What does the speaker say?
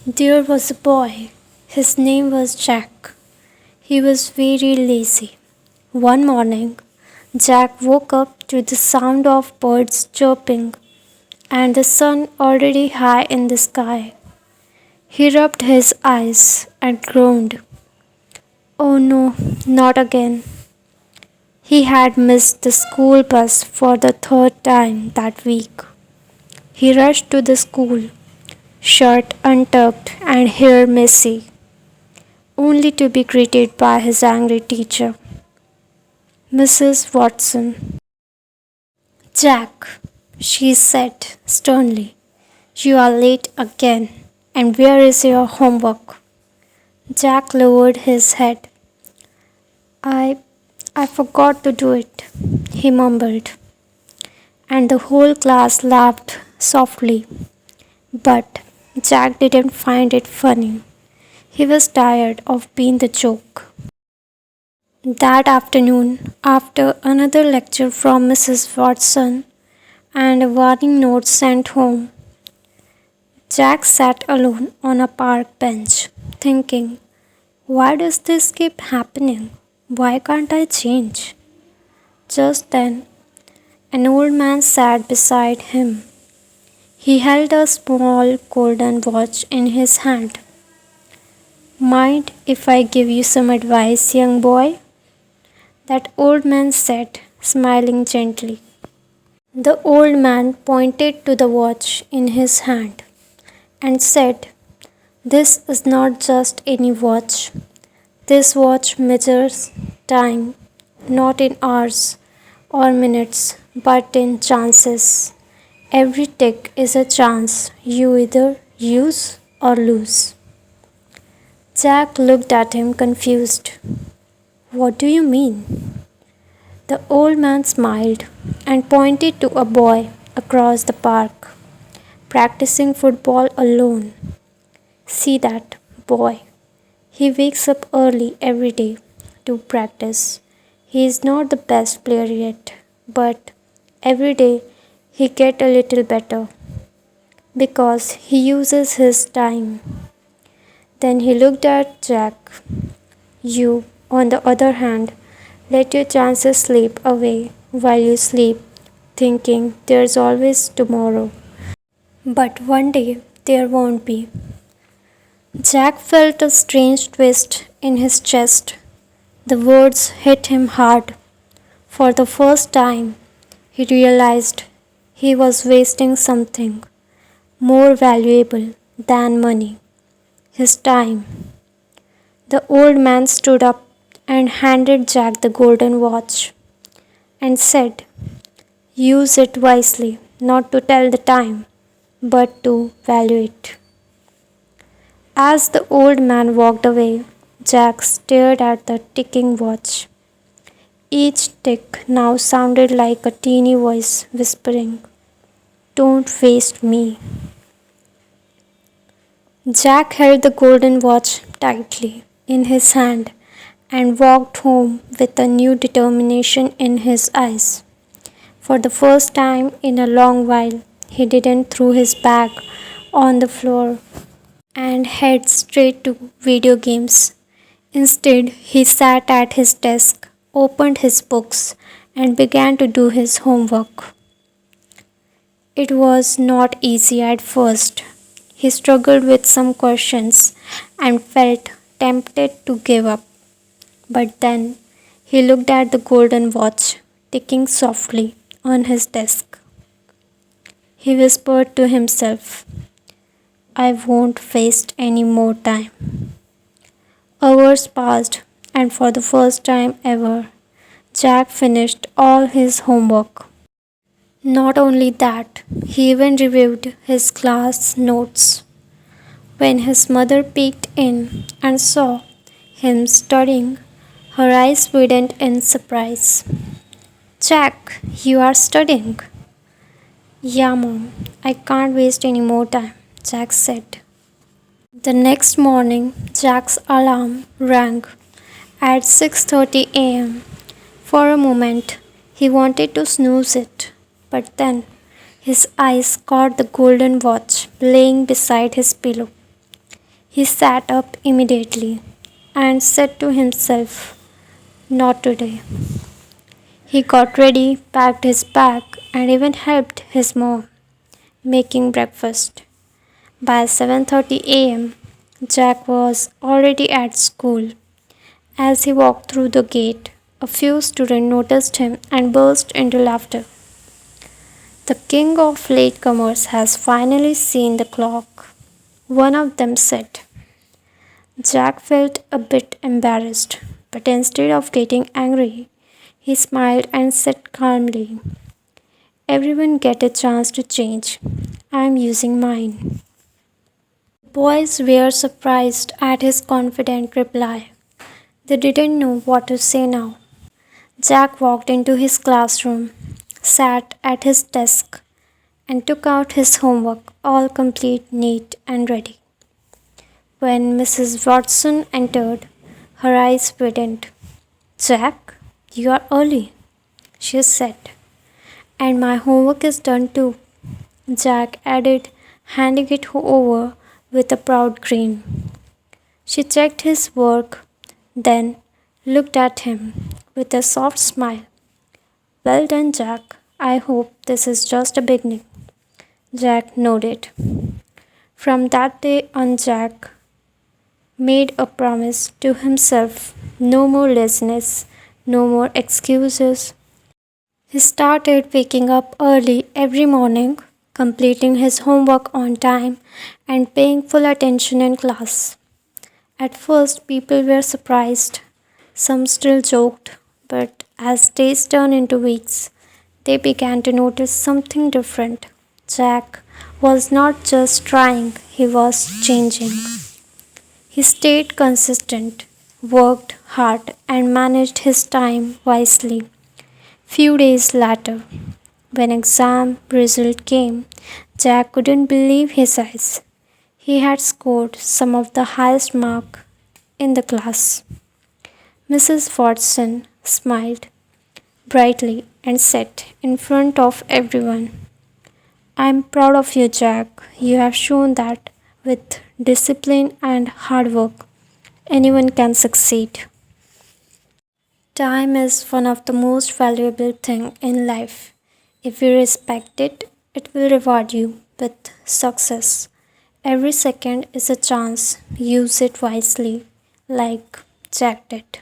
There was a boy. His name was Jack. He was very lazy. One morning, Jack woke up to the sound of birds chirping and the sun already high in the sky. He rubbed his eyes and groaned. Oh no, not again. He had missed the school bus for the third time that week. He rushed to the school, shirt untucked and hair messy, only to be greeted by his angry teacher, Mrs. Watson. Jack, she said sternly, you are late again, and where is your homework? Jack lowered his head. I I forgot to do it, he mumbled, and the whole class laughed softly. But Jack didn't find it funny. He was tired of being the joke. That afternoon, after another lecture from Mrs. Watson and a warning note sent home, Jack sat alone on a park bench, thinking, why does this keep happening? Why can't I change? Just then, an old man sat beside him. He held a small golden watch in his hand. Mind if I give you some advice, young boy? That old man said, smiling gently. The old man pointed to the watch in his hand and said, this is not just any watch. This watch measures time, not in hours or minutes, but in chances. Every tick is a chance you either use or lose. Jack looked at him confused. What do you mean? The old man smiled and pointed to a boy across the park, practicing football alone. See that boy? He wakes up early every day to practice. He is not the best player yet, but every day he gets a little better because he uses his time. Then he looked at Jack. You, on the other hand, let your chances slip away while you sleep, thinking there's always tomorrow. But one day there won't be. Jack felt a strange twist in his chest. The words hit him hard. For the first time, he realized he was wasting something more valuable than money, his time. The old man stood up and handed Jack the golden watch and said, use it wisely, not to tell the time, but to value it. As the old man walked away, Jack stared at the ticking watch. Each tick now sounded like a teeny voice whispering, don't waste me. Jack held the golden watch tightly in his hand and walked home with a new determination in his eyes. For the first time in a long while, he didn't throw his bag on the floor and head straight to video games. Instead, he sat at his desk, opened his books, and began to do his homework. It was not easy at first. He struggled with some questions and felt tempted to give up. But then he looked at the golden watch ticking softly on his desk. He whispered to himself, I won't waste any more time. Hours passed, and for the first time ever, Jack finished all his homework. Not only that, he even reviewed his class notes. When his mother peeked in and saw him studying, her eyes widened in surprise. Jack, you are studying? Yeah, Mom, I can't waste any more time, Jack said. The next morning, Jack's alarm rang at 6:30 a.m. For a moment, he wanted to snooze it, but then his eyes caught the golden watch laying beside his pillow. He sat up immediately and said to himself, "Not today." He got ready, packed his bag, and even helped his mom making breakfast. By 7:30 a.m., Jack was already at school. As he walked through the gate, a few students noticed him and burst into laughter. "The king of latecomers has finally seen the clock," one of them said. Jack felt a bit embarrassed, but instead of getting angry, he smiled and said calmly, "Everyone get a chance to change. I'm using mine." Boys were surprised at his confident reply. They didn't know what to say now. Jack walked into his classroom, sat at his desk, and took out his homework, all complete, neat, and ready. When Mrs. Watson entered, her eyes widened. "Jack, you are early," she said. "And my homework is done too," Jack added, handing it over with a proud grin. She checked his work, then looked at him with a soft smile. "Well done, Jack. I hope this is just a beginning." Jack nodded. From that day on, Jack made a promise to himself: no more laziness, no more excuses. He started waking up early every morning, completing his homework on time, and paying full attention in class. At first, people were surprised. Some still joked, but as days turned into weeks, they began to notice something different. Jack was not just trying, he was changing. He stayed consistent, worked hard, and managed his time wisely. Few days later, when exam result came, Jack couldn't believe his eyes. He had scored some of the highest mark in the class. Mrs. Watson smiled brightly and said in front of everyone, "I'm proud of you, Jack. You have shown that with discipline and hard work, anyone can succeed." Time is one of the most valuable things in life. If you respect it, it will reward you with success. Every second is a chance. Use it wisely, like Jack did.